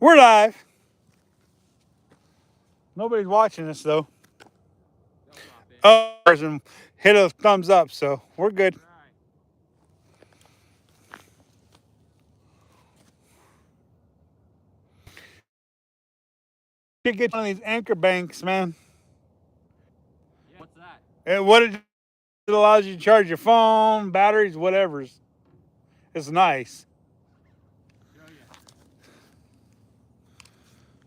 We're live. Nobody's watching us though. Oh, and hit a thumbs up, so we're good. You get one of these anchor banks, man. Yeah, what's that? And what it allows you to charge your phone, batteries, whatever's. It's nice. Show you.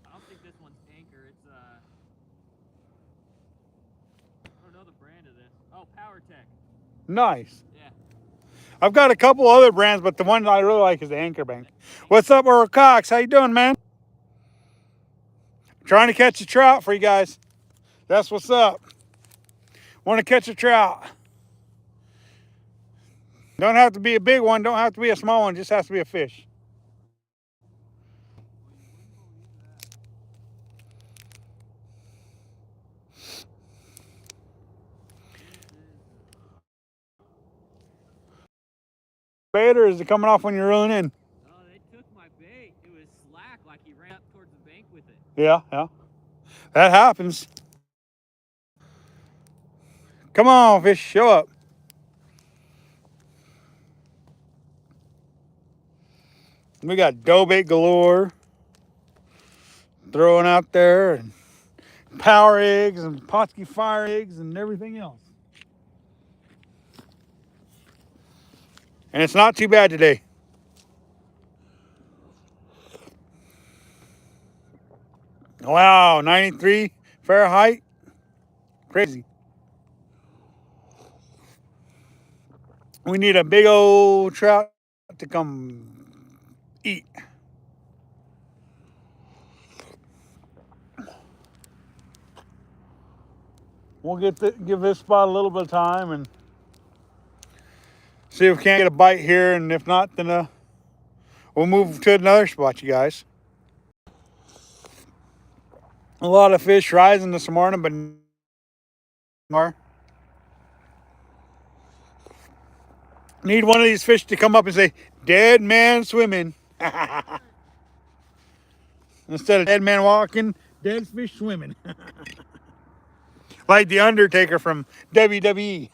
I don't think this one's Anchor. It's I don't know the brand of this. Oh, PowerTech. Nice. Yeah. I've got a couple other brands, but the one I really like is the Anchor Bank. What's up, Earl Cox? How you doing, man? Trying to catch a trout for you guys. That's what's up. Want to catch a trout. Don't have to be a big one. Don't have to be a small one. Just has to be a fish. Bait, or is it coming off when you're reeling in? Oh, they took my bait. It was slack, like he ran up towards the bank with it. Yeah. That happens. Come on, fish, show up. We got dough bait galore throwing out there, and power eggs and Potski fire eggs and everything else. And it's not too bad today. Wow, 93 Fahrenheit. Crazy. We need a big old trout to come eat. We'll give this spot a little bit of time and see if we can't get a bite here. And if not, then we'll move to another spot, you guys. A lot of fish rising this morning, but more. Need one of these fish to come up and say, "Dead man swimming." Instead of dead man walking, dead fish swimming. Like the Undertaker from WWE.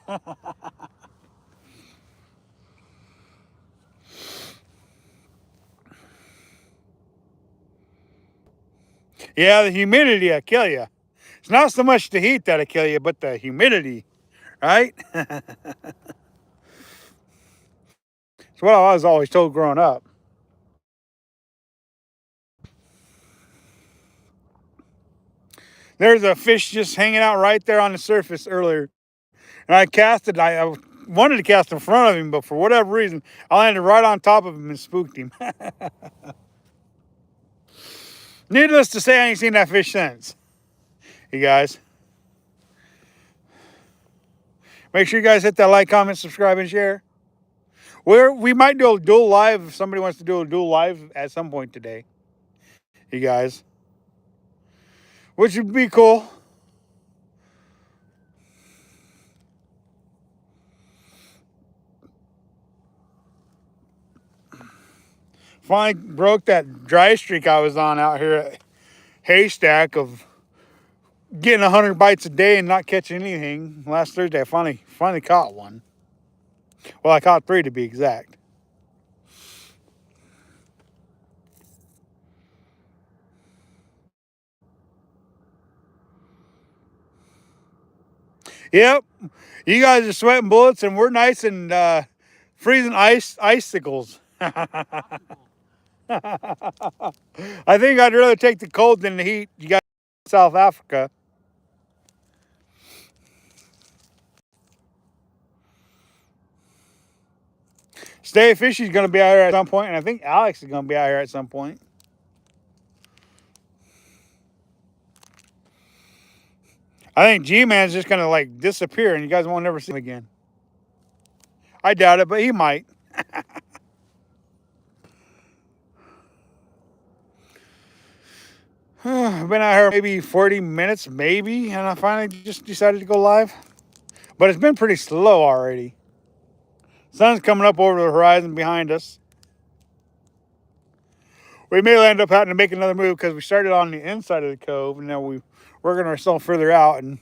Yeah, the humidity will kill you. It's not so much the heat that'll kill you, but the humidity, right? It's what I was always told growing up. There's a fish just hanging out right there on the surface earlier. And I casted, I wanted to cast in front of him, but for whatever reason, I landed right on top of him and spooked him. Needless to say, I ain't seen that fish since. You guys. Make sure you guys hit that like, comment, subscribe, and share. We might do a dual live if somebody wants to do a dual live at some point today. You guys. Which would be cool. Finally broke that dry streak I was on out here at Haystack of getting 100 bites a day and not catching anything. Last Thursday, I finally caught one. Well, I caught 3 to be exact. Yep, you guys are sweating bullets, and we're nice and freezing icicles. I think I'd rather take the cold than the heat. You got South Africa. Stay Fishy's going to be out here at some point, and I think Alex is going to be out here at some point. I think G-Man's just going to like disappear, and you guys won't never see him again. I doubt it, but he might. I've been out here maybe 40 minutes, maybe, and I finally just decided to go live. But it's been pretty slow already. Sun's coming up over the horizon behind us. We may end up having to make another move because we started on the inside of the cove and now we're working ourselves further out and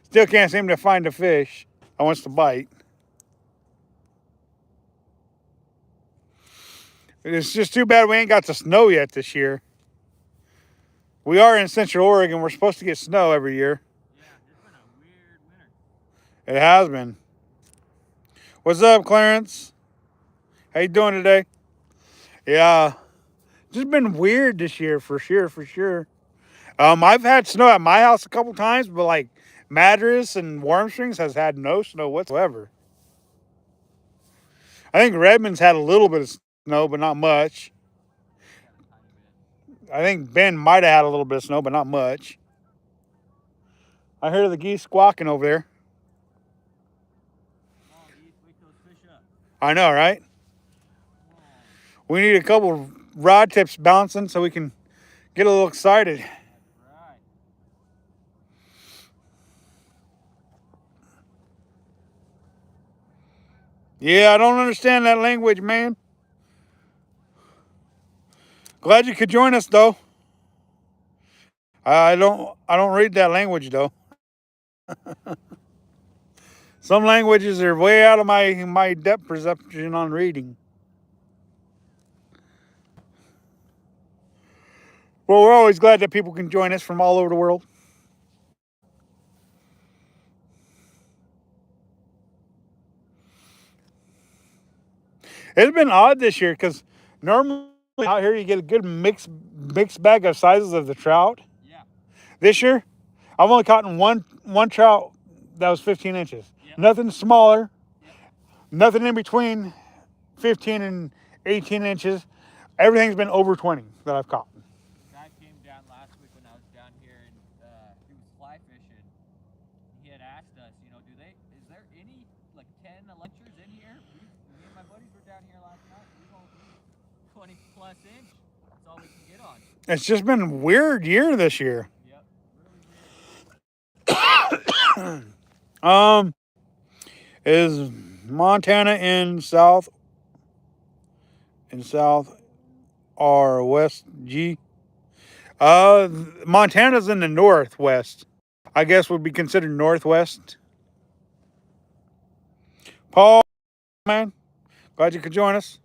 still can't seem to find a fish that wants to bite. It's just too bad we ain't got the snow yet this year. We are in Central Oregon. We're supposed to get snow every year. Yeah, it's been a weird winter. It has been. What's up, Clarence? How you doing today? Yeah, just been weird this year for sure. I've had snow at my house a couple times, but like Madras and Warm Springs has had no snow whatsoever. I think Redmond's had a little bit of snow, but not much. Got a tiny bit. I think Ben might have had a little bit of snow, but not much. I hear the geese squawking over there. Come on, geese, wake those fish up. I know, right? Come on. We need a couple rod tips bouncing so we can get a little excited. That's right. Yeah, I don't understand that language, man. Glad you could join us, though. I don't read that language, though. Some languages are way out of my depth perception on reading. Well, we're always glad that people can join us from all over the world. It's been odd this year because normally out here you get a good mixed bag of sizes of the trout. Yeah. This year, I've only caught one trout that was 15 inches. Yep. Nothing smaller, Yep. nothing in between 15 and 18 inches. Everything's been over 20 that I've caught. Guy came down last week when I was down here and he was fly fishing. He had asked us, is there any like 10 electures in here? Me and my buddies were down here last night. We've only 20 plus inch. That's all we can get on. It's just been a weird year this year. Yep. Really weird. Is Montana in south or west G? Montana's in the northwest. I guess would be considered northwest. Paul, man, glad you could join us.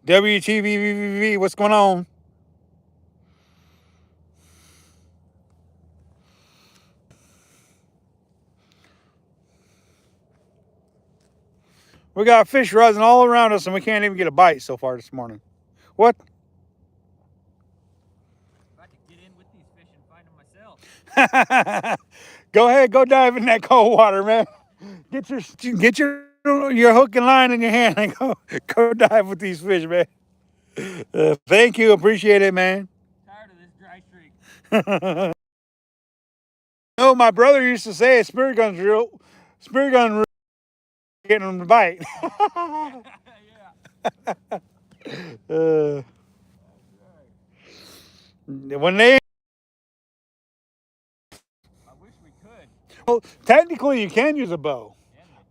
WTVVV, what's going on? We got fish rising all around us and we can't even get a bite so far this morning. What? About to get in with these fish and find them myself. Go ahead, go dive in that cold water, man. Get your hook and line in your hand and go dive with these fish, man. Thank you, appreciate it, man. Tired of this dry streak. No, my brother used to say a spirit gun getting them to bite. Yeah. When they, I wish we could. well, technically you can use a bow,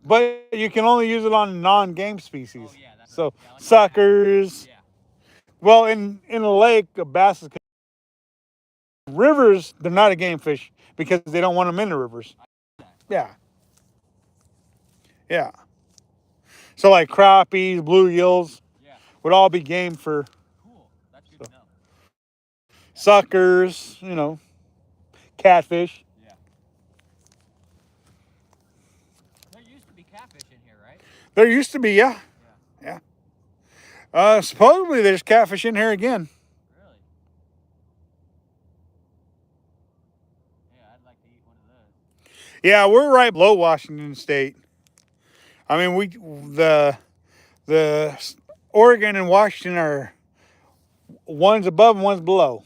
but you can only use it on non-game species. Oh, yeah, that's So right. Yeah, like suckers. Yeah. Well, in a lake, a bass is. Rivers, they're not a game fish because they don't want them in the rivers. Yeah. Yeah. So like crappies, blue gills would all be game for Cool. That's good to know. suckers, catfish. Yeah. There used to be catfish in here, right? There used to be, yeah. Supposedly there's catfish in here again. Really? Yeah, I'd like to eat one of those. Yeah, we're right below Washington State. I mean, the Oregon and Washington are one's above and one's below.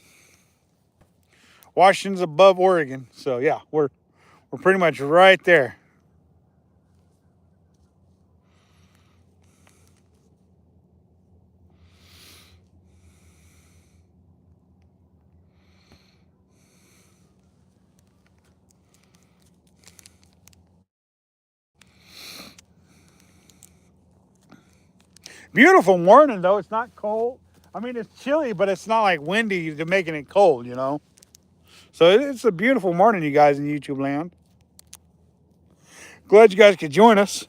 Washington's above Oregon, so yeah, we're pretty much right there. Beautiful morning though. It's not cold. I mean, it's chilly, but it's not like windy to making it cold, you know. So it's a beautiful morning, you guys in YouTube land. Glad you guys could join us.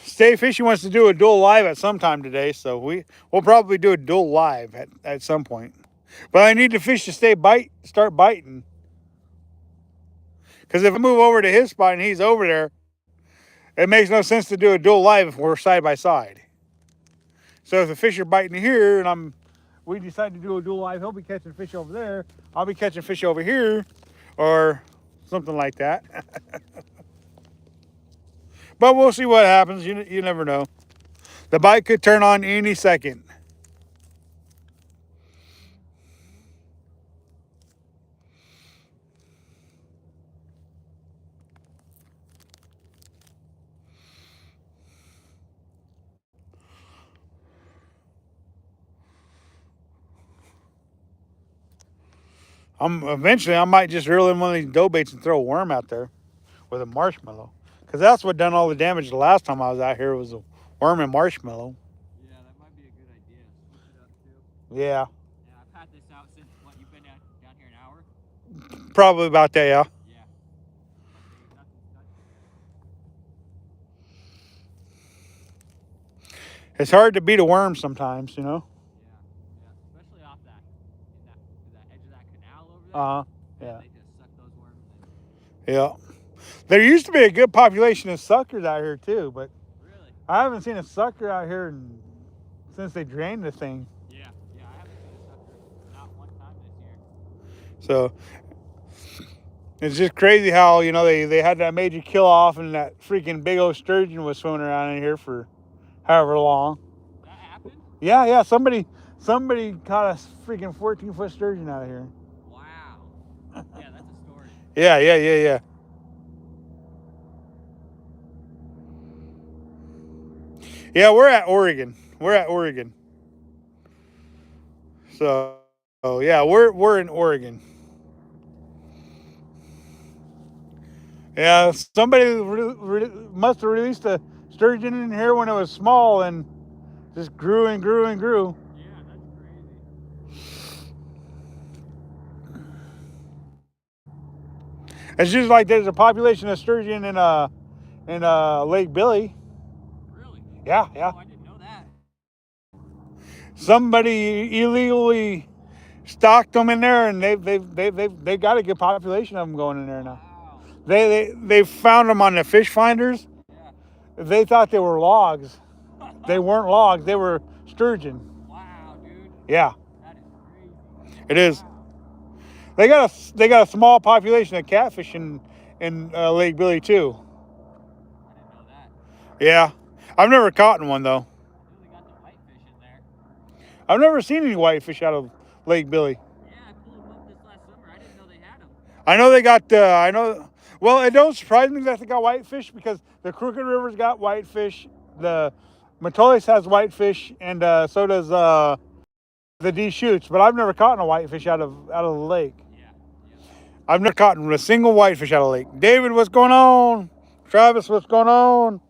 Stay Fishy wants to do a dual live at some time today, so we'll probably do a dual live at some point. But I need the fish to start biting. Because if I move over to his spot and he's over there, it makes no sense to do a dual live if we're side by side. So if the fish are biting here and we decide to do a dual live, he'll be catching fish over there. I'll be catching fish over here, or something like that. But we'll see what happens. You never know. The bite could turn on any second. Eventually I might just reel in one of these dough baits and throw a worm out there with a marshmallow. Because that's what done all the damage the last time I was out here, was a worm and marshmallow. Yeah, that might be a good idea. Switch it up too. Yeah. Yeah, I've had this out since what, you've been down here an hour? Probably about that, yeah. Yeah. It's hard to beat a worm sometimes, you know. Yeah, especially off that edge of that canal over there. Yeah. They just suck those worms Yeah. in. There used to be a good population of suckers out here too, but Really? I haven't seen a sucker out here since they drained the thing. Yeah, I haven't seen a sucker not one time this year. So it's just crazy how, you know, they had that major kill off and that freaking big old sturgeon was swimming around in here for however long. That happened? Yeah. Somebody caught a freaking 14-foot sturgeon out of here. Wow. Yeah, that's a story. Yeah. Yeah, we're at Oregon. So, yeah, we're in Oregon. Yeah, somebody must have released a sturgeon in here when it was small and just grew and grew and grew. Yeah, that's crazy. It's just like there's a population of sturgeon in Lake Billy. Really? Yeah. Oh, I didn't know that. Somebody illegally stocked them in there, and they got a good population of them going in there now. Wow. They found them on the fish finders. Yeah. They thought they were logs. They weren't logs. They were sturgeon. Wow, dude. Yeah. That is crazy. It is. Wow. They got a small population of catfish in Lake Billy too. I didn't know that. Yeah, I've never caught one though. I knew they got the whitefish in there. I've never seen any whitefish out of Lake Billy. Yeah, I pulled them up this last summer. I didn't know they had them. I know they got. Well, it don't surprise me that they got whitefish because the Crooked River's got whitefish. The Matolis has whitefish, and so does the Deschutes. But I've never caught a whitefish out of the lake. Yeah. I've never caught a single whitefish out of the lake. David, what's going on? Travis, what's going on?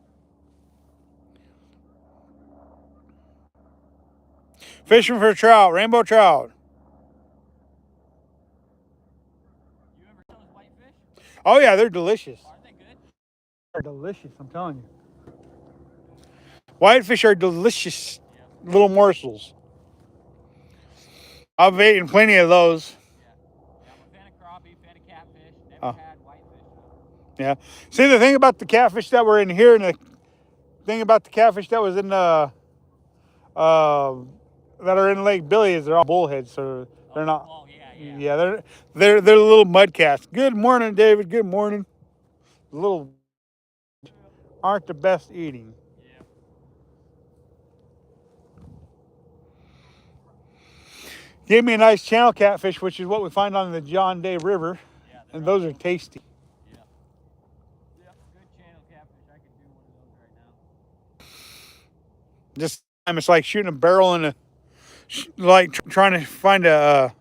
Fishing for trout, rainbow trout. You ever kill those whitefish? Oh yeah, they're delicious. Are they good? They're delicious, I'm telling you. Whitefish are delicious little morsels. I've eaten plenty of those. Yeah. I'm a fan of crappie, fan of catfish. Never had whitefish though. Yeah. See, the thing about the catfish that were in here, and the thing about the catfish that was in the that are in Lake Billy is they're all bullheads, so they're not. Oh, yeah. Yeah, they're little mud cats. Good morning, David. Good morning. Little aren't the best eating. Yeah. Give me a nice channel catfish, which is what we find on the John Day River, Yeah. and those are tasty. Yeah. Yep. Good channel catfish. I could do one of those right now. This time it's like shooting a barrel in like trying to find a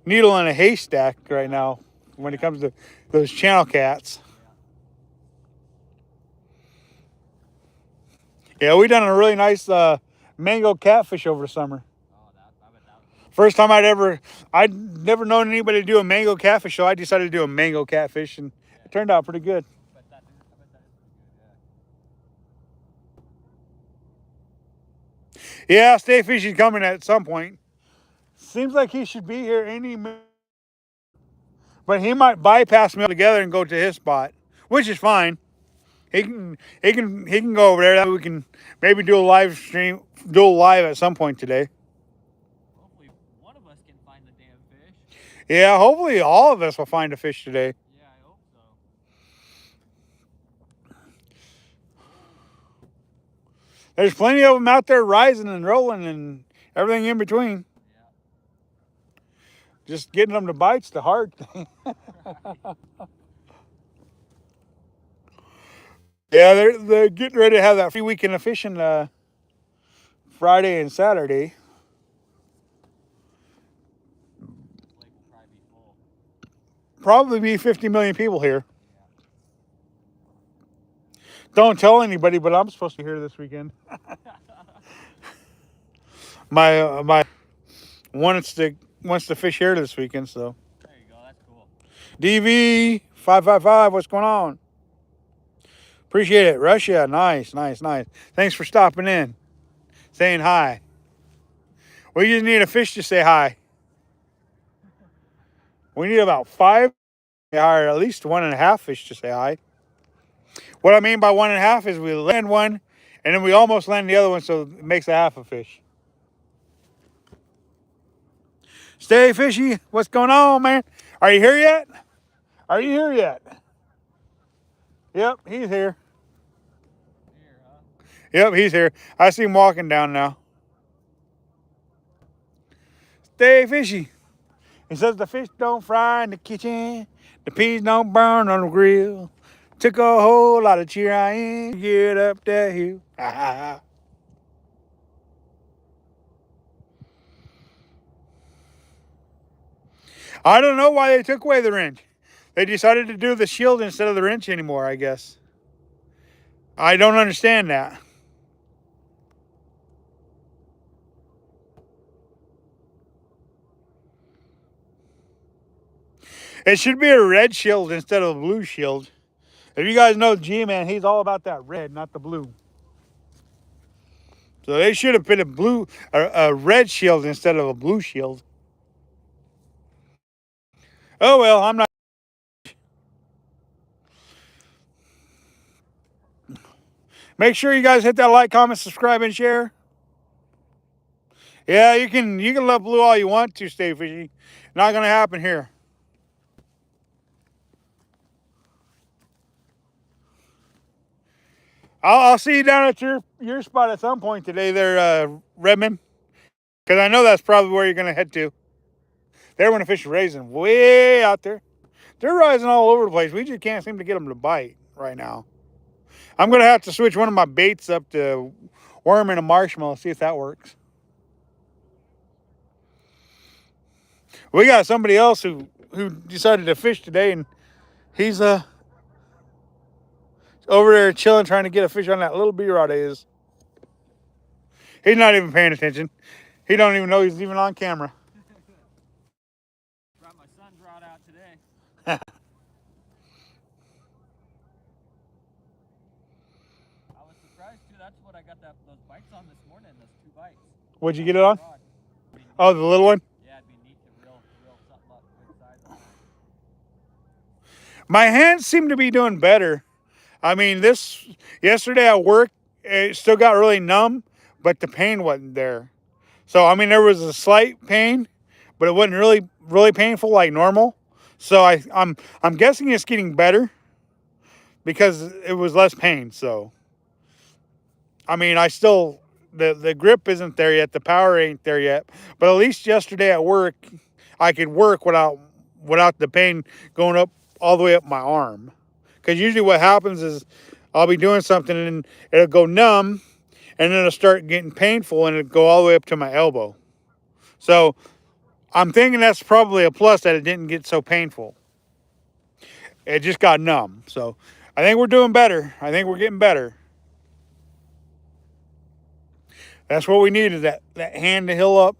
needle in a haystack right now when it comes to those channel cats. Yeah, we done a really nice mango catfish over the summer. Oh, I bet that was cool. First time I'd never known anybody to do a mango catfish, so I decided to do a mango catfish, and Yeah. it turned out pretty good. I bet that is pretty good. Yeah. Yeah, Stay Fishy's coming at some point. Seems like he should be here any minute, but he might bypass me altogether and go to his spot, which is fine. He can go over there. That way we can maybe do a live stream, do a live at some point today. Hopefully, one of us can find the damn fish. Yeah, hopefully all of us will find a fish today. Yeah, I hope so. There's plenty of them out there rising and rolling and everything in between. Yeah. Just getting them to bite's the hard thing. Yeah, they're getting ready to have that free weekend of fishing Friday and Saturday. Lake will probably be full. Probably be 50 million people here. Yeah. Don't tell anybody, but I'm supposed to be here this weekend. My wants to fish here this weekend. So There you go. That's cool. DV 555, what's going on? Appreciate it, Russia. Nice. Thanks for stopping in, saying hi. We just need a fish to say hi. We need about 5, or at least 1.5 fish to say hi. What I mean by 1.5 is we land one, and then we almost land the other one, so it makes a half a fish. Stay Fishy, what's going on, man? Are you here yet? Are you here yet? Yep, he's here. Here, huh? Yep, he's here. I see him walking down now. Stay Fishy. He says the fish don't fry in the kitchen, the peas don't burn on the grill. Took a whole lot of trying to get up that hill. I don't know why they took away the wrench. They decided to do the shield instead of the wrench anymore, I guess. I don't understand that. It should be a red shield instead of a blue shield. If you guys know G-Man, he's all about that red, not the blue. So they should have put a red shield instead of a blue shield. Oh well, I'm not. Make sure you guys hit that like, comment, subscribe, and share. Yeah, you can love blue all you want to, Stay Fishy. Not gonna happen here. I'll see you down at your spot at some point today there, Redmond. Because I know that's probably where you're gonna head to. There when the fish are raising way out there. They're rising all over the place. We just can't seem to get them to bite right now. I'm gonna have to switch one of my baits up to worm and a marshmallow, see if that works. We got somebody else who decided to fish today, and he's over there chilling, trying to get a fish on that little B-rod of his. He's not even paying attention. He don't even know he's even on camera. Brought my son's rod out today. I was surprised too. That's what I got those bites on this morning. Those 2 bites. What'd you get it on? Rod. Oh, the little one? Yeah, it'd be neat to reel something up good size on that. My hands seem to be doing better. I mean, yesterday at work, it still got really numb, but the pain wasn't there. So, I mean, there was a slight pain, but it wasn't really painful like normal. So I'm guessing it's getting better because it was less pain. So, I mean, the grip isn't there yet, the power ain't there yet. But at least yesterday at work, I could work without the pain going up all the way up my arm. Because usually what happens is I'll be doing something and it'll go numb, and then it'll start getting painful and it'll go all the way up to my elbow. So I'm thinking that's probably a plus that it didn't get so painful. It just got numb. So I think we're doing better. I think we're getting better. That's what we need, is that hand to hill up.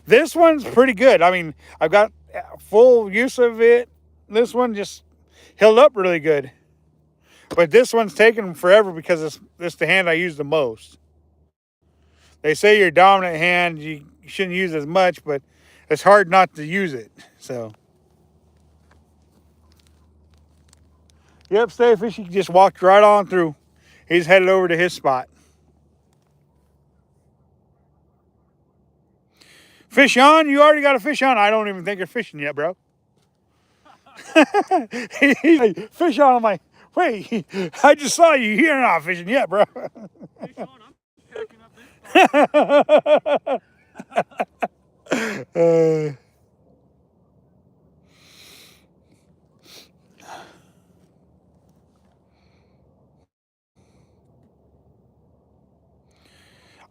This one's pretty good. I mean, I've got full use of it. This one just held up really good. But this one's taken forever because it's the hand I use the most. They say your dominant hand, you shouldn't use as much, but it's hard not to use it. So, yep, stay fishy just walked right on through. He's headed over to his spot. Fish on? You already got a fish on? I don't even think you're fishing yet, bro. He's like, fish on. I'm like, wait, I just saw you. You're not fishing yet, bro. Fish on, I'm packing up this spot.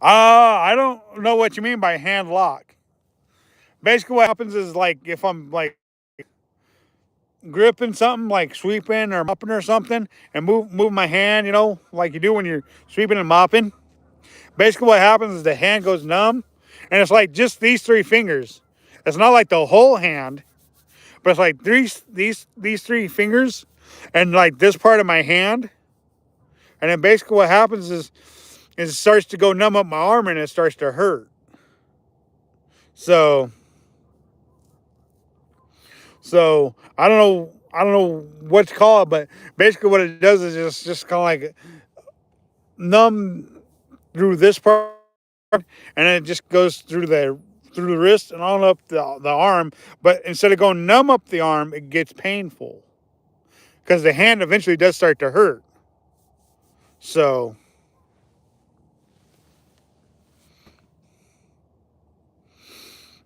I don't know what you mean by hand lock. Basically, what happens is, like, if I'm like gripping something, like sweeping or mopping or something, and move my hand, like you do when you're sweeping and mopping. Basically, what happens is the hand goes numb, and it's like just these three fingers. It's not like the whole hand, but it's like these three fingers, and like this part of my hand. And then basically, what happens is it starts to go numb up my arm, and it starts to hurt. So I don't know what to call it, but basically what it does is just kind of like numb through this part, and then it just goes through the wrist and on up the arm. But instead of going numb up the arm, it gets painful because the hand eventually does start to hurt. So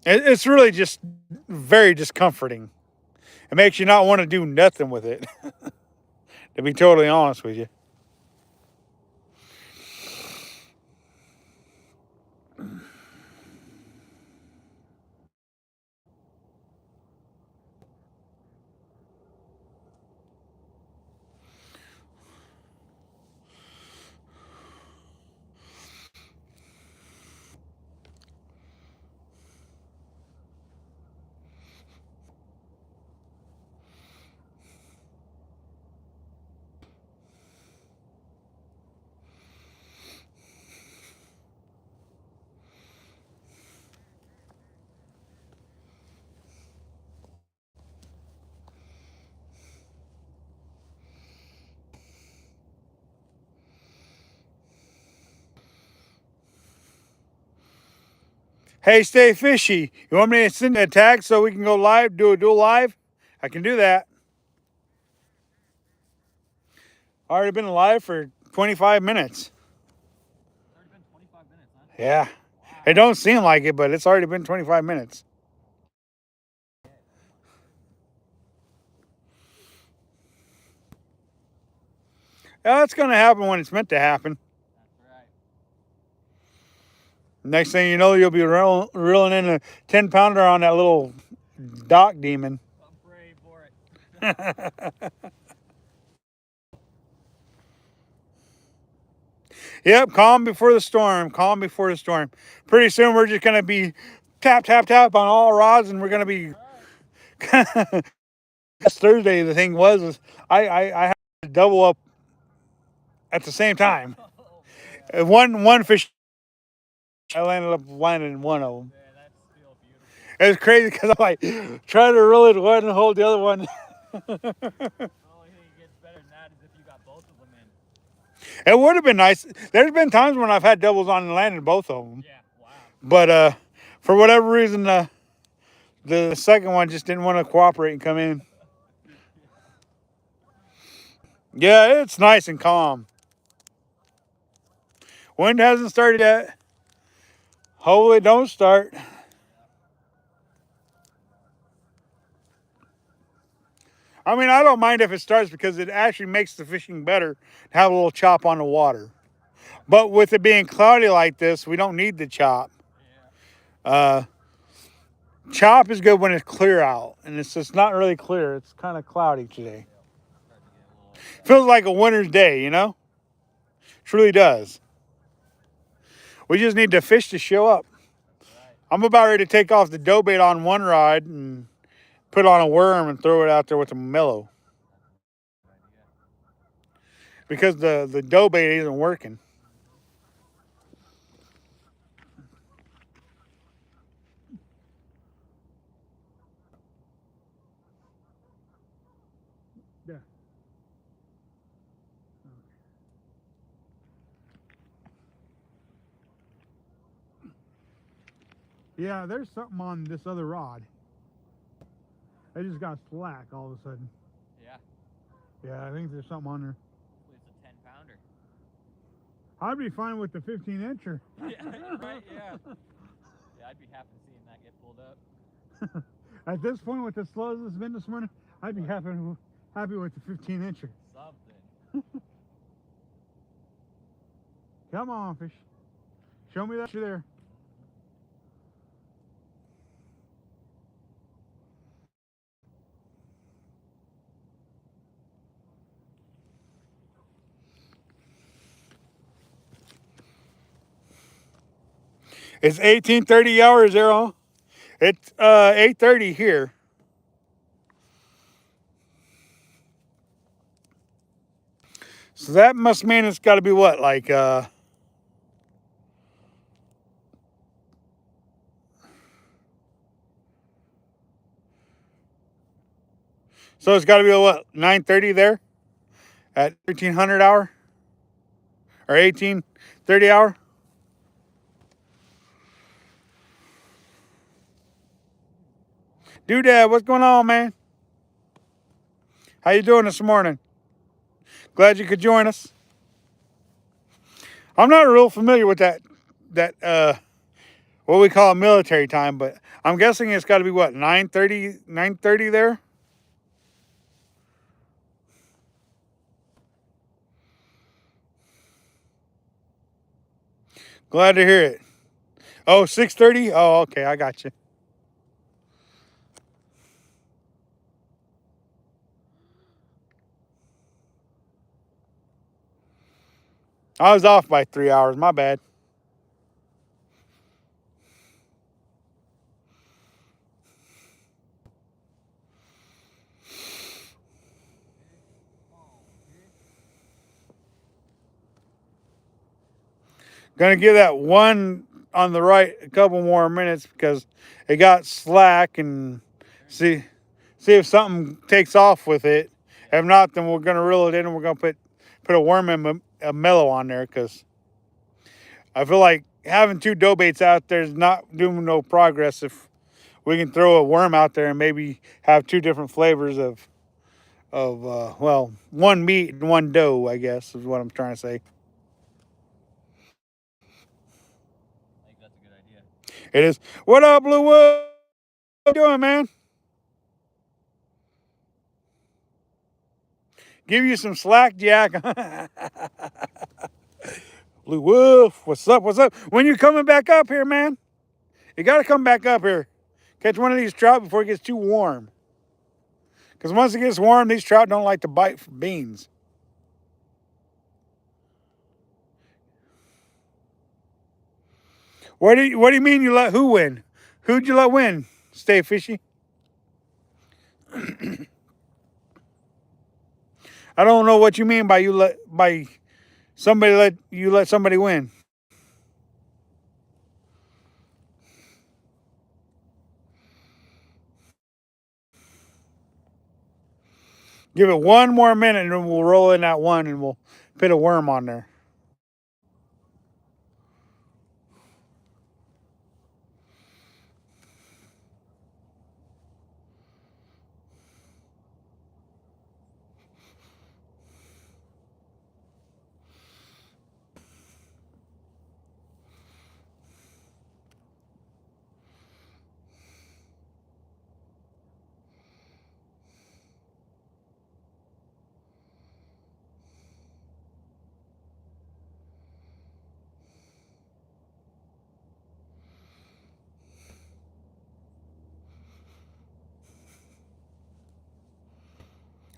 it's really just very discomforting. It makes you not want to do nothing with it, to be totally honest with you. Hey, stay fishy. You want me to send a tag so we can go live, do a dual live? I can do that. Already been live for 25 minutes. It's already been 25 minutes, huh? Yeah. It don't seem like it, but it's already been 25 minutes. Yeah, that's going to happen when it's meant to happen. That's right. Next thing you know, you'll be reeling in a 10-pounder on that little dock demon. I'm brave for it. Yep, calm before the storm. Calm before the storm. Pretty soon we're just going to be tap, tap, tap on all rods, and we're going to be... Last Thursday, the thing was I had to double up at the same time. Oh, One fish, I landed up landing one of them. man, that's still beautiful. It was crazy because I'm like trying to reel it one and hold the other one. The only thing that gets better than that is if you got both of them in. It would have been nice. There's been times when I've had doubles on and landed both of them. Yeah, wow. But for whatever reason, the second one just didn't want to cooperate and come in. Yeah, it's nice and calm. Wind hasn't started yet. Hopefully it don't start. I mean, I don't mind if it starts because it actually makes the fishing better to have a little chop on the water. But with it being cloudy like this, we don't need the chop. Yeah. Chop is good when it's clear out, and it's just not really clear. It's kind of cloudy today. Feels like a winter's day, Truly does. We just need the fish to show up. Right. I'm about ready to take off the dough bait on one rod and put on a worm and throw it out there with a mellow. Good idea. Because the dough bait isn't working. Yeah. Yeah, there's something on this other rod. I just got slack all of a sudden. Yeah. Yeah, I think there's something on there. Hopefully it's a 10-pounder. I'd be fine with the 15-incher. Yeah, right, yeah. Yeah, I'd be happy seeing that get pulled up. At this point, with the slows it's been this morning, I'd be happy with the 15-incher. Something. Come on, fish. Show me that you're there. It's 18:30 hours there, huh? It's 8:30 here. So that must mean it's got to be what, like so it's got to be what, 9:30 there at 1300 hour or 18:30 hour. Doodad, what's going on, man? How you doing this morning? Glad you could join us. I'm not real familiar with that what we call military time, but I'm guessing it's got to be what, 9:30 there. Glad to hear it. Oh, 6:30. Oh, okay, I got you. I was off by 3 hours. My bad. Gonna give that one on the right a couple more minutes because it got slack and see if something takes off with it. If not, then we're gonna reel it in and we're gonna put a worm and a mellow on there because I feel like having two dough baits out there is not doing no progress if we can throw a worm out there and maybe have two different flavors of well, one meat and one dough, I guess is what I'm trying to say. I think that's a good idea. It is. What up, Blue Wood? What you doing, man? Give you some slack, Jack. Blue Wolf, what's up? What's up? When you coming back up here, man? You got to come back up here. Catch one of these trout before it gets too warm. Because once it gets warm, these trout don't like to bite for beans. What do you mean you let who win? Who'd you let win? Stay fishy. I don't know what you mean by let somebody win. Give it one more minute and then we'll roll in that one and we'll put a worm on there.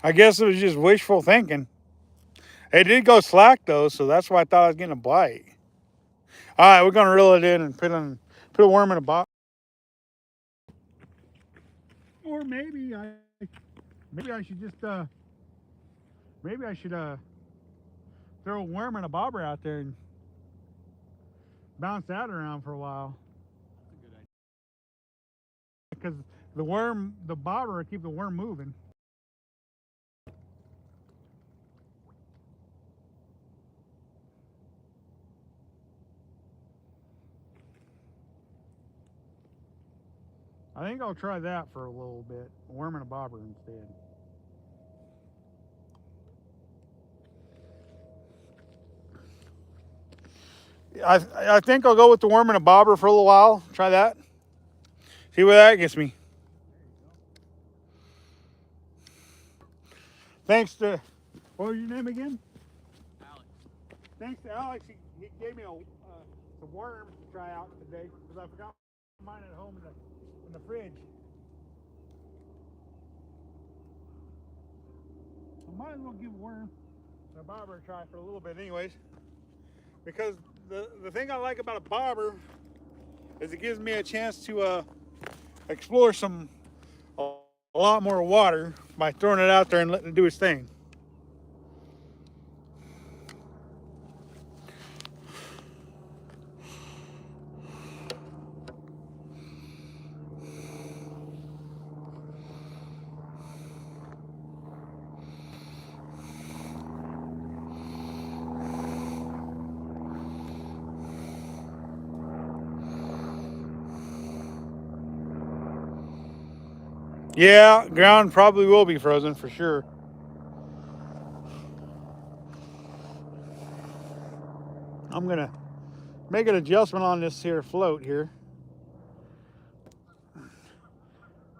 I guess it was just wishful thinking. It did go slack though, so that's why I thought I was getting a bite. All right, we're gonna reel it in and put a worm in a box. Or maybe I should just maybe I should throw a worm and a bobber out there and bounce that around for a while. That's a good idea. Because the bobber will keep the worm moving. I think I'll try that for a little bit. A worm and a bobber instead. I think I'll go with the worm and a bobber for a little while. Try that. See where that gets me. Thanks to, what was your name again? Alex. Thanks to Alex, he gave me some worms to try out today because I forgot mine at home in the fridge. I might as well give a worm and a bobber a try for a little bit anyways. Because the thing I like about a bobber is it gives me a chance to explore a lot more water by throwing it out there and letting it do its thing. Yeah, ground probably will be frozen for sure. I'm gonna make an adjustment on this here float here.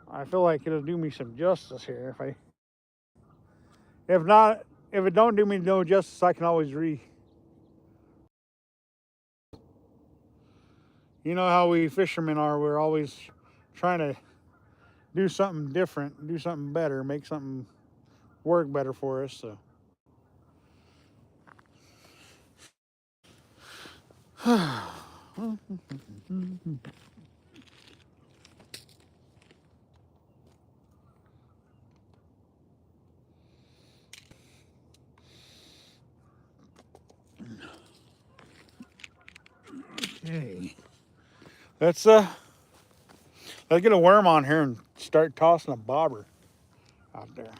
I feel like it'll do me some justice here if not, if it don't do me no justice, I can always you know how we fishermen are, we're always trying to do something different, do something better, make something work better for us, so. Okay. Let's get a worm on here and start tossing a bobber out there.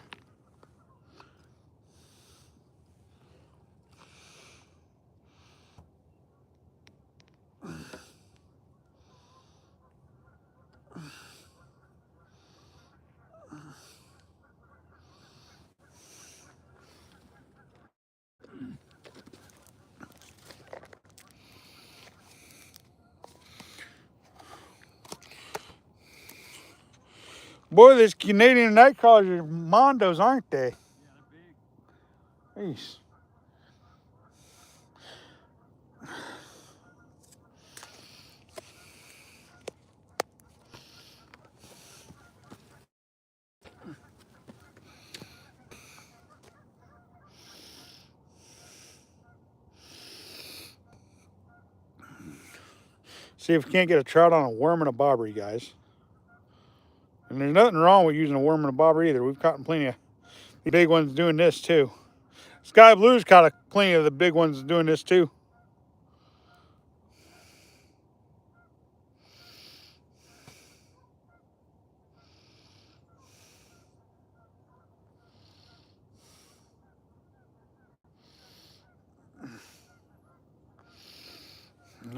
Boy, these Canadian night crawlers are mondos, aren't they? Yeah, they're big. Jeez. See if we can't get a trout on a worm and a bobber, you guys. And there's nothing wrong with using a worm and a bobber either. We've caught plenty of the big ones doing this too. Sky Blue's caught plenty of the big ones doing this too.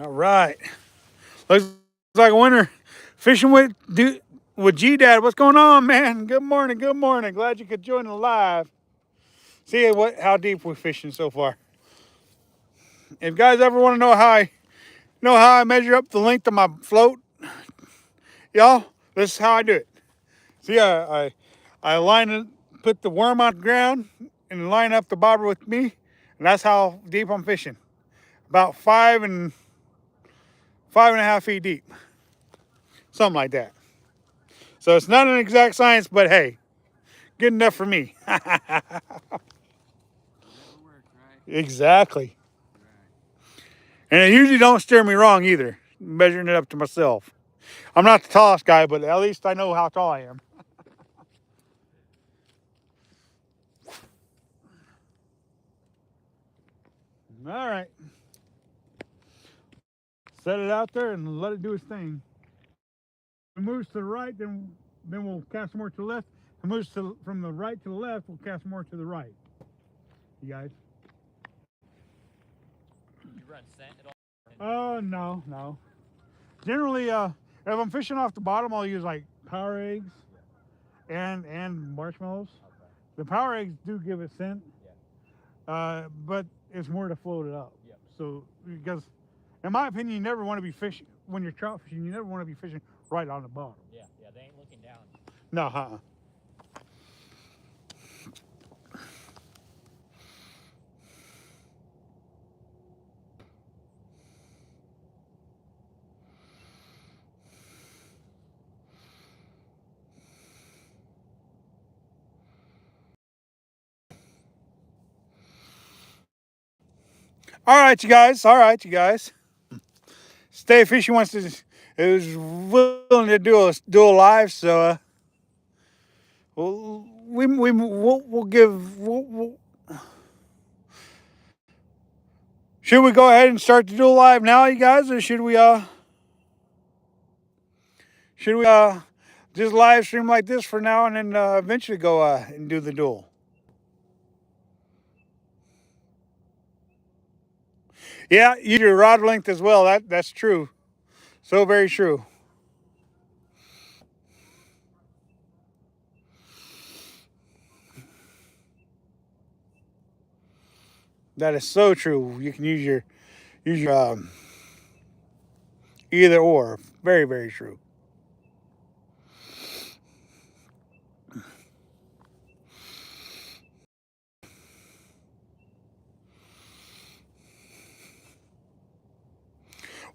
All right. Looks like a winner. Fishing with G-Dad. What's going on, man? Good morning. Good morning. Glad you could join the live. See how deep we're fishing so far. If you guys ever want to know how I measure up the length of my float, y'all, this is how I do it. See, I line it, put the worm on the ground, and line up the bobber with me, and that's how deep I'm fishing. About 5.5 feet deep, something like that. So it's not an exact science, but hey, good enough for me. Whatever works, right? Exactly. Right. And it usually don't steer me wrong either, measuring it up to myself. I'm not the tallest guy, but at least I know how tall I am. All right. Set it out there and let it do its thing. If it moves to the right, then we'll cast more to the left. If it moves from the right to the left, we'll cast more to the right. You guys? You run scent at all? Oh, no. Generally, if I'm fishing off the bottom, I'll use like power eggs and marshmallows. Okay. The power eggs do give it scent, Yeah. but it's more to float it up. Yep. So, because in my opinion, you never want to be fishing, when you're trout fishing, you never want to be fishing right on the bottom. Yeah, they ain't looking down. No, All right, you guys. Stay Fishy is willing to do a live, so we'll give. Should we go ahead and start the duel live now, you guys, or should we just live stream like this for now and then eventually go and do the duel? Yeah, use your rod length as well. That's true. So very true. That is so true. You can use your either or. Very, very true.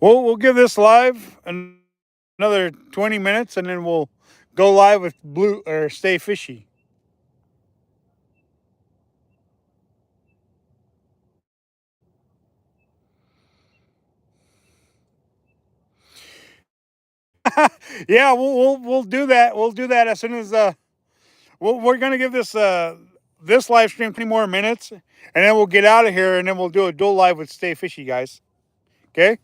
We'll give this live another 20 minutes, and then we'll go live with Blue or Stay Fishy. Yeah, we'll do that. We'll do that as soon as we're gonna give this live stream 20 more minutes, and then we'll get out of here, and then we'll do a dual live with Stay Fishy, guys. Okay?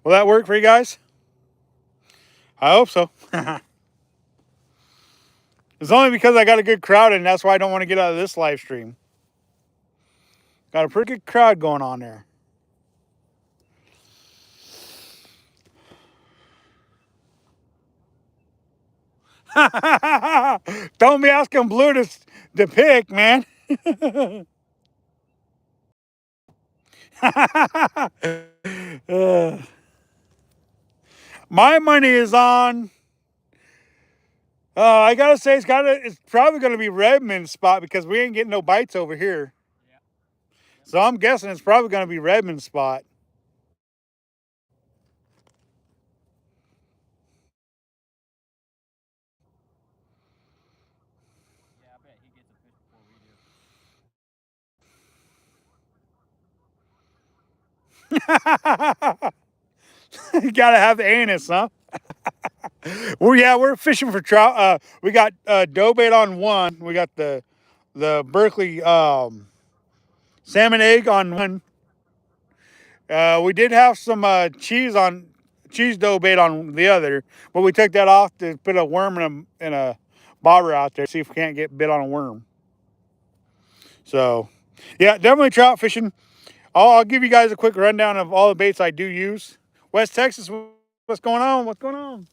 Will that work for you guys? I hope so. It's only because I got a good crowd, and that's why I don't want to get out of this live stream. Got a pretty good crowd going on there. Don't be asking Blue to pick, man. My money is on. I gotta say it's probably gonna be Redmond's spot because we ain't getting no bites over here. Yeah. So I'm guessing it's probably gonna be Redmond's spot. Yeah, I bet he gets a fish before we do. You gotta have the anus, huh? Well, yeah, we're fishing for trout. We got dough bait on one. We got the Berkeley salmon egg on one. We did have some cheese dough bait on the other, but we took that off to put a worm in a bobber out there, see if we can't get bit on a worm. So, yeah, definitely trout fishing. I'll give you guys a quick rundown of all the baits I do use. West Texas, what's going on? What's going on?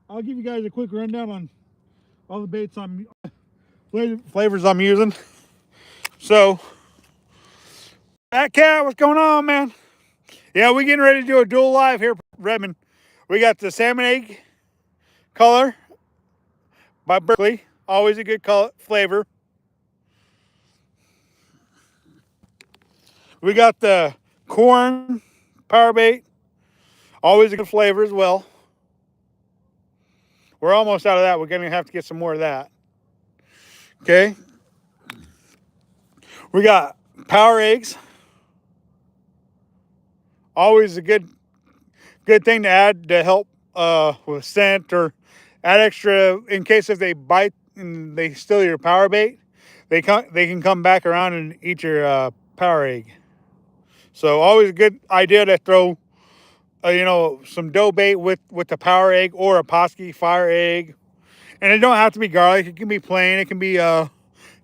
I'll give you guys a quick rundown on all the baits flavors I'm using. So, that cat, what's going on, man? Yeah, we getting ready to do a dual live here, Redmond. We got the salmon egg color by Berkeley. Always a good flavor. We got the corn power bait. Always a good flavor as well. We're almost out of that. We're going to have to get some more of that. Okay. We got power eggs. Always a good thing to add to help with scent, or add extra in case if they bite and they steal your power bait. They can come back around and eat your power egg. So always a good idea to throw some dough bait with the power egg, or a Posky fire egg. And it don't have to be garlic. It can be plain. It can be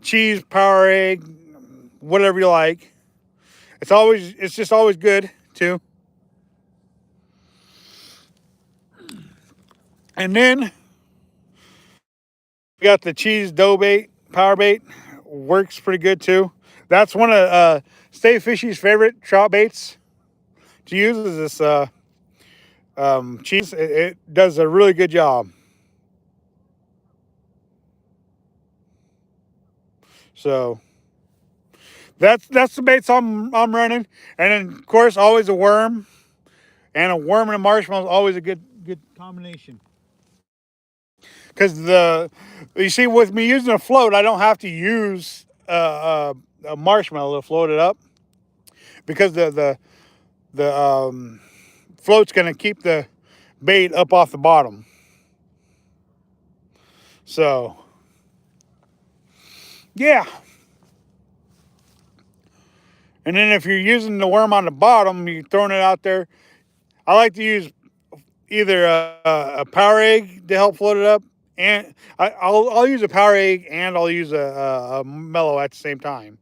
cheese power egg, whatever you like. It's just always good too. And then we got the cheese dough bait, power bait. Works pretty good too. That's one of Stay Fishy's favorite trout baits to use, is this cheese. It does a really good job. So that's the baits I'm running. And then of course always a worm, and a worm and a marshmallow is always a good combination. Because you see, with me using a float, I don't have to use a marshmallow to float it up, because the float's going to keep the bait up off the bottom. So yeah. And then if you're using the worm on the bottom, you're throwing it out there. I like to use either a power egg to help float it up, and I'll use a power egg, and I'll use a mellow at the same time.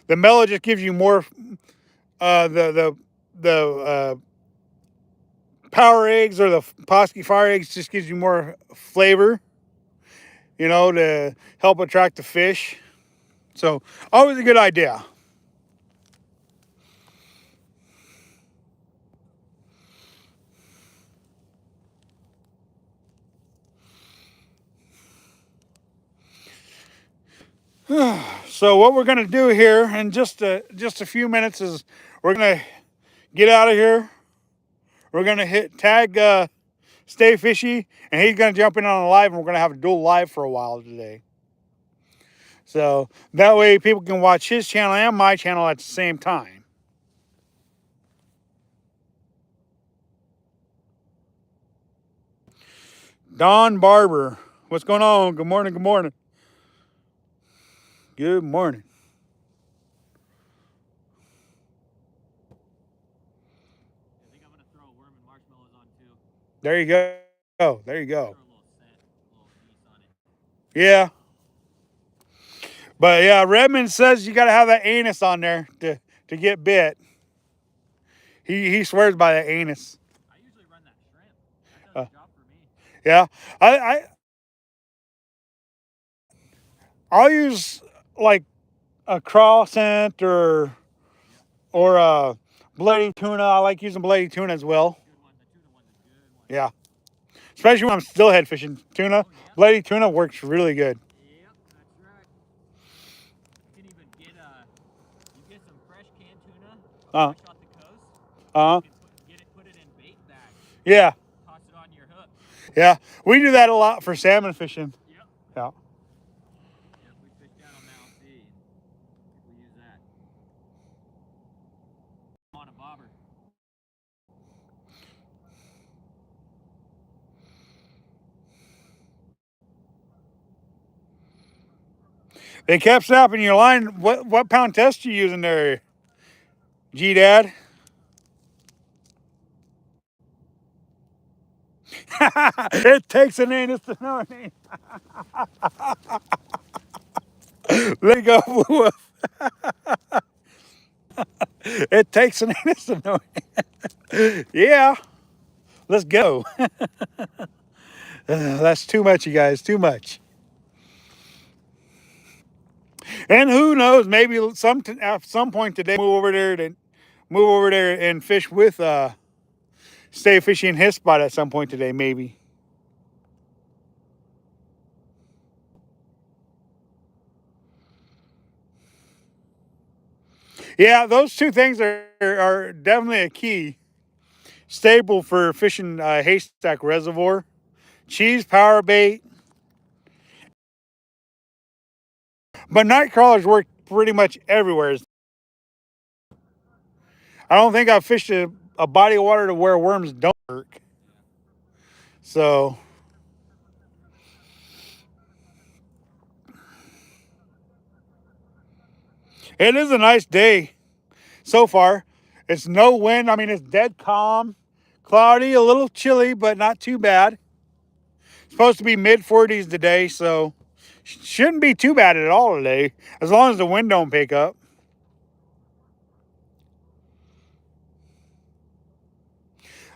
The mellow just gives you more. The power eggs, or the Posky fire eggs, just gives you more flavor, to help attract the fish. So always a good idea. So what we're gonna do here in just a few minutes is we're gonna get out of here. We're gonna hit tag Stay Fishy, and he's gonna jump in on a live, and we're gonna have a dual live for a while today. So that way people can watch his channel and my channel at the same time. Don Barber, what's going on? Good morning. Good morning. Good morning. I think I'm gonna throw a worm and marshmallows on too. There you go. Oh, there you Throw go. a little scent, a little yeast on it. Yeah. But yeah, Redmond says you got to have that anus on there to get bit. He swears by the anus. I usually run that shrimp. That Uh, does the job for me. yeah, I'll use like a craw scent, Yep. or a bloody tuna. I like using bloody tuna as well. Good one. The tuna one's a good one. Yeah, especially when I'm steelhead fishing tuna. Oh yeah. Bloody tuna works really good. Yep, that's right. You can even get you get some fresh canned tuna Uh, fresh off the coast. uh, You can put it in bait bags. yeah, Toss it on your hook. yeah. We do that a lot for salmon fishing. Yep. Yeah. Yep, we fish down on Mount C, and we use that. On a bobber. They kept snapping your line. What pound test you using there, G Dad? It takes an anus to know a name. Let go, Wolf. It takes an anus to know a name. Yeah, let's go. That's too much, you guys. Too much. And who knows? Maybe at some point today, move over there and fish with Stay Fishy in his spot at some point today. Maybe. Yeah, those two things are definitely a key staple for fishing haystack reservoir. Cheese power bait But night crawlers work pretty much everywhere. I don't think I've fished a body of water to where worms don't work. So it is a nice day so far. It's no wind. I mean, it's dead calm, cloudy, a little chilly, but not too bad. It's supposed to be mid 40s today, so shouldn't be too bad at all today, as long as the wind don't pick up.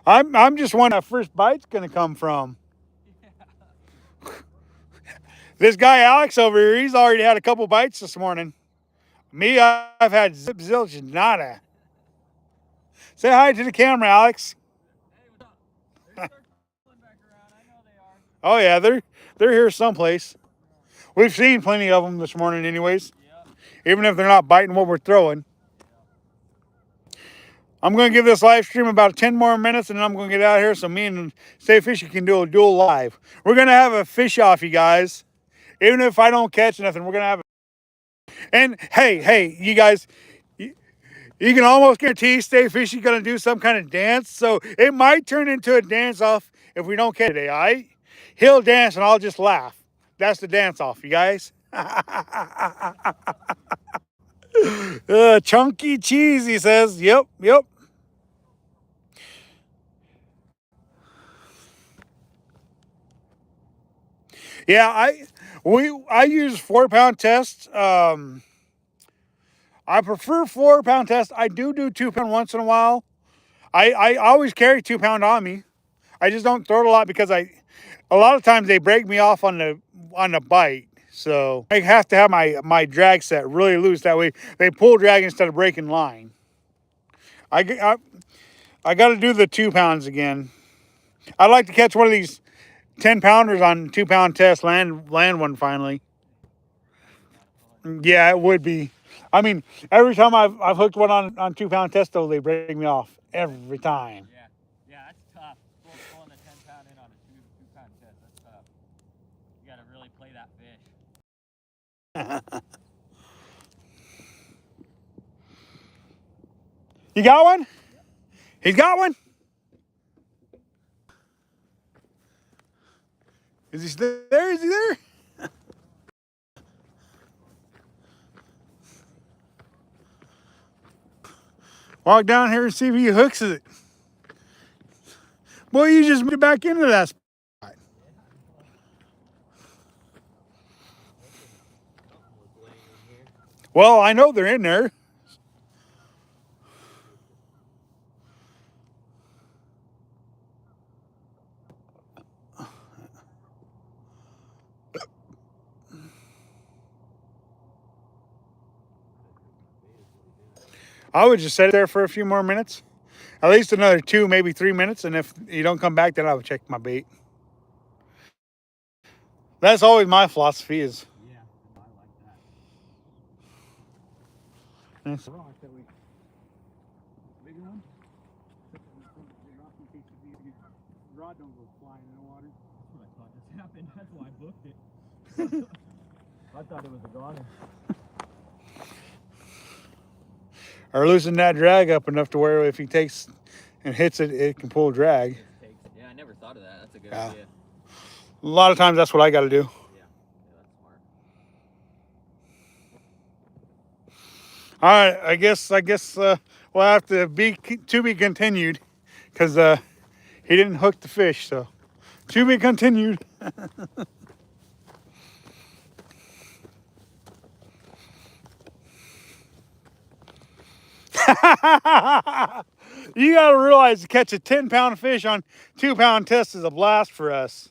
I'm just wondering where that first bite's gonna come from. This guy Alex over here, he's already had a couple bites this morning. Me, I've had zip zilch nada. Say hi to the camera, Alex. Hey, what's up? They're circling back around. I know they are. Oh yeah, they're here someplace. We've seen plenty of them this morning, anyways. Yep. Even if they're not biting what we're throwing. I'm going to give this live stream about 10 more minutes, and then I'm going to get out of here so me and Stay Fishy can do a dual live. We're going to have a fish off, you guys. Even if I don't catch nothing, we're going to have it. And hey, you guys, you can almost guarantee Stay Fishy going to do some kind of dance. So it might turn into a dance off if we don't catch it today, all right? He'll dance and I'll just laugh. That's the dance off, you guys. Chunky cheese, he says. Yep. Yeah, I use 4-pound tests. I prefer 4-pound tests. I do 2-pound once in a while. I always carry 2-pound on me. I just don't throw it a lot because a lot of times they break me off on the bite. So I have to have my drag set really loose. That way they pull drag instead of breaking line. I got to do the 2 pounds again. I'd like to catch one of these 10-pounders on 2-pound test, land one finally. Yeah, it would be. I mean, every time I've hooked one on 2-pound test, though, they break me off every time. Yeah, that's tough. Pulling a 10-pound in on a 2-pound test, that's tough. You got to really play that fish. You got one? He's got one? Is he still there? Is he there? Walk down here and see if he hooks it. Boy, you just made it back into that spot. Well, I know they're in there. I would just sit there for a few more minutes. At least another 2, maybe 3 minutes. And if you don't come back, then I would check my bait. That's always my philosophy is. Yeah, I like that. And it's a rock that we... Big one? Rod don't go flying in the water. That's what I thought just happened. That's why I booked it. I thought it was a goner. Or loosen that drag up enough to where if he takes and hits it, it can pull drag. Yeah, I never thought of that. That's a good Yeah. idea. A lot of times that's what I got to do. Yeah, that's smart. All right, I guess we'll have to be continued because he didn't hook the fish, so to be continued. You got to realize to catch a 10-pound fish on 2-pound test is a blast for us.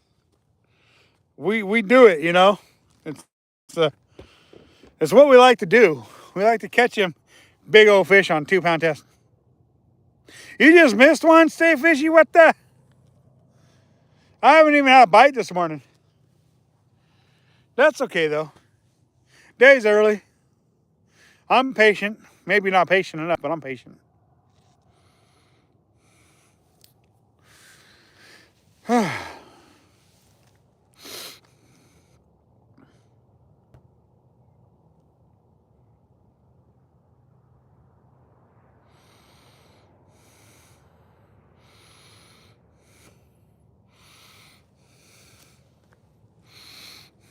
We do it, you know. It's what we like to do. We like to catch him big old fish on 2-pound test. You just missed one, Stay Fishy. What the? I haven't even had a bite this morning. That's okay though. Day's early. I'm patient. Maybe not patient enough, but I'm patient.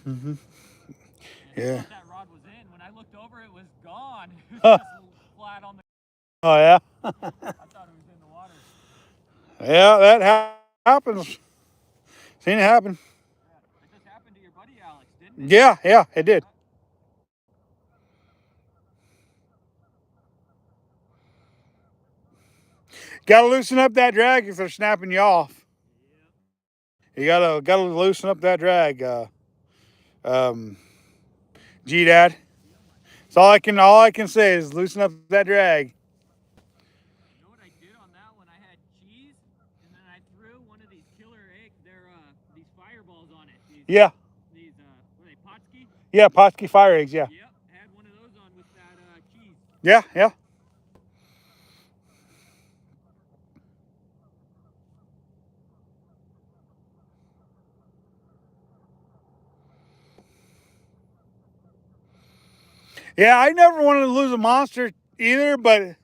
Mm-hmm. And I Yeah. thought that rod was in. When I looked over, it was gone. It was Huh. just flat on the. Oh yeah. I thought it was in the water. Yeah, that happens. Seen it happen. Yeah, that just happened to your buddy Alex, didn't it? Yeah, yeah, it did. Yeah. Gotta loosen up that drag if they're snapping you off. You gotta loosen up that drag. Um, G Dad. It's all I can say is loosen up that drag. You know what I did on that one? I had cheese, and then I threw one of these killer egg. They're these fireballs on it. Yeah, These what are they, Potski? yeah, Potski fire eggs. Yeah, Yep, had one of those on with that cheese. yeah, yeah. Yeah, I never wanted to lose a monster either, but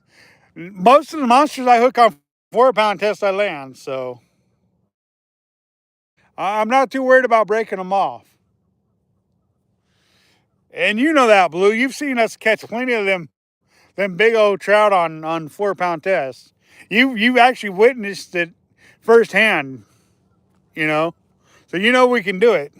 most of the monsters I hook on 4 pound test I land, so I'm not too worried about breaking them off. And you know that, Blue. You've seen us catch plenty of them big old trout on 4 pound tests. You actually witnessed it firsthand, you know, so you know we can do it.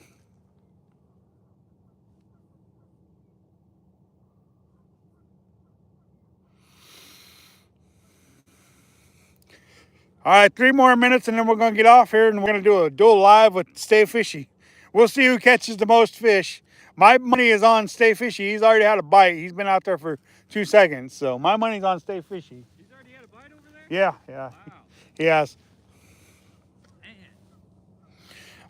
All right, 3 more minutes and then we're gonna get off here and we're gonna do a dual live with Stay Fishy. We'll see who catches the most fish. My money is on Stay Fishy. He's already had a bite. He's been out there for 2 seconds, so my money's on Stay Fishy. He's already had a bite over there? Yeah, yeah, Wow. he has. Man.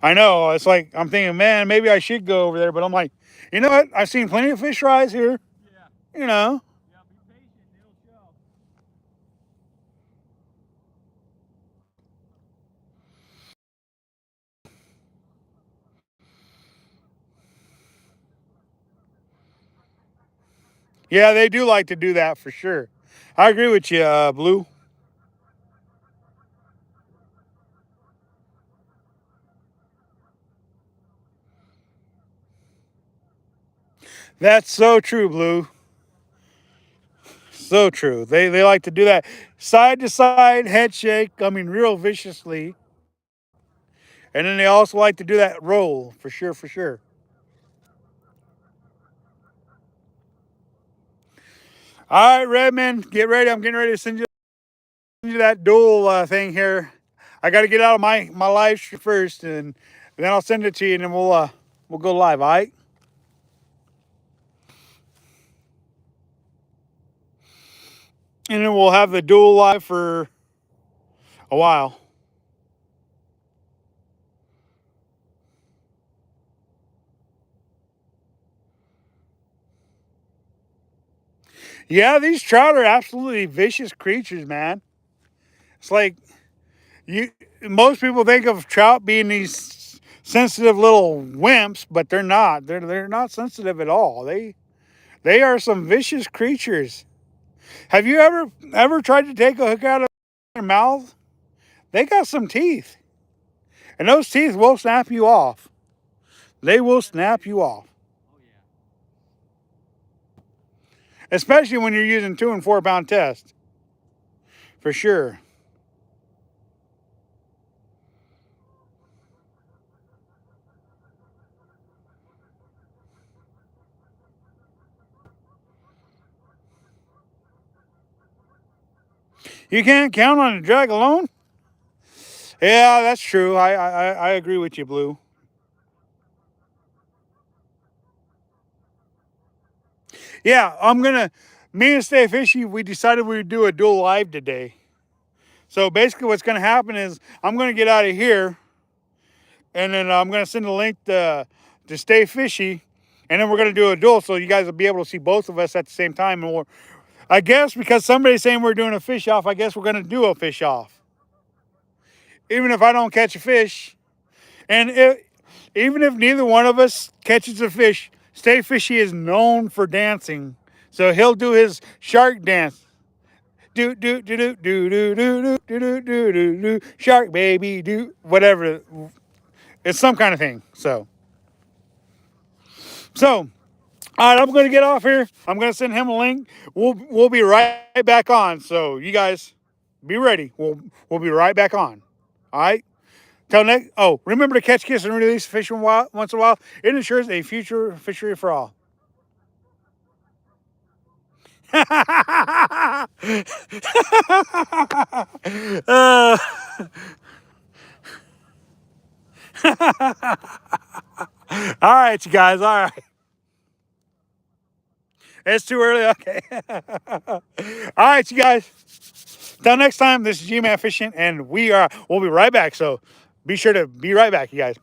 I know. It's like I'm thinking, man, maybe I should go over there, but I'm like, you know what? I've seen plenty of fish rise here. Yeah. You know. Yeah, be patient. It'll show. Yeah, they do like to do that for sure. I agree with you, Blue. That's so true, Blue. So true. They like to do that side to side head shake. I mean, real viciously. And then they also like to do that roll for sure, for sure. All right, Redman, get ready. I'm getting ready to send you that dual thing here. I got to get out of my live stream first, and then I'll send it to you, and then we'll go live. All right. And then we'll have the dual live for a while. Yeah, these trout are absolutely vicious creatures, man. It's like you most people think of trout being these sensitive little wimps, but they're not. They're not sensitive at all. They are some vicious creatures. Have you ever tried to take a hook out of their mouth? They got some teeth. And those teeth will snap you off. They will snap you off. Oh yeah. Especially when you're using 2 and 4 pound tests. For sure. You can't count on a drag alone? Yeah, that's true. I agree with you, Blue. Yeah, me and Stay Fishy, we decided we would do a dual live today. So basically what's gonna happen is I'm gonna get out of here and then I'm gonna send a link to Stay Fishy, and then we're gonna do a duel so you guys will be able to see both of us at the same time. And I guess because somebody's saying we're doing a fish off, I guess we're gonna do a fish off. Even if I don't catch a fish, and even if neither one of us catches a fish, Stay Fishy is known for dancing, so he'll do his shark dance. Do do do do do do do do do do do do shark baby do whatever. It's some kind of thing. So So, all right, I'm going to get off here. I'm going to send him a link. We'll be right back on. So you guys be ready. We'll be right back on. All right. Till next. Oh, remember to catch, kiss, and release fish once in a while. It ensures a future fishery for all. uh, all right, you guys. All right. It's too early. Okay. All right, you guys. Till next time, this is G-Man Fishing, and we'll be right back. So be sure to be right back, you guys.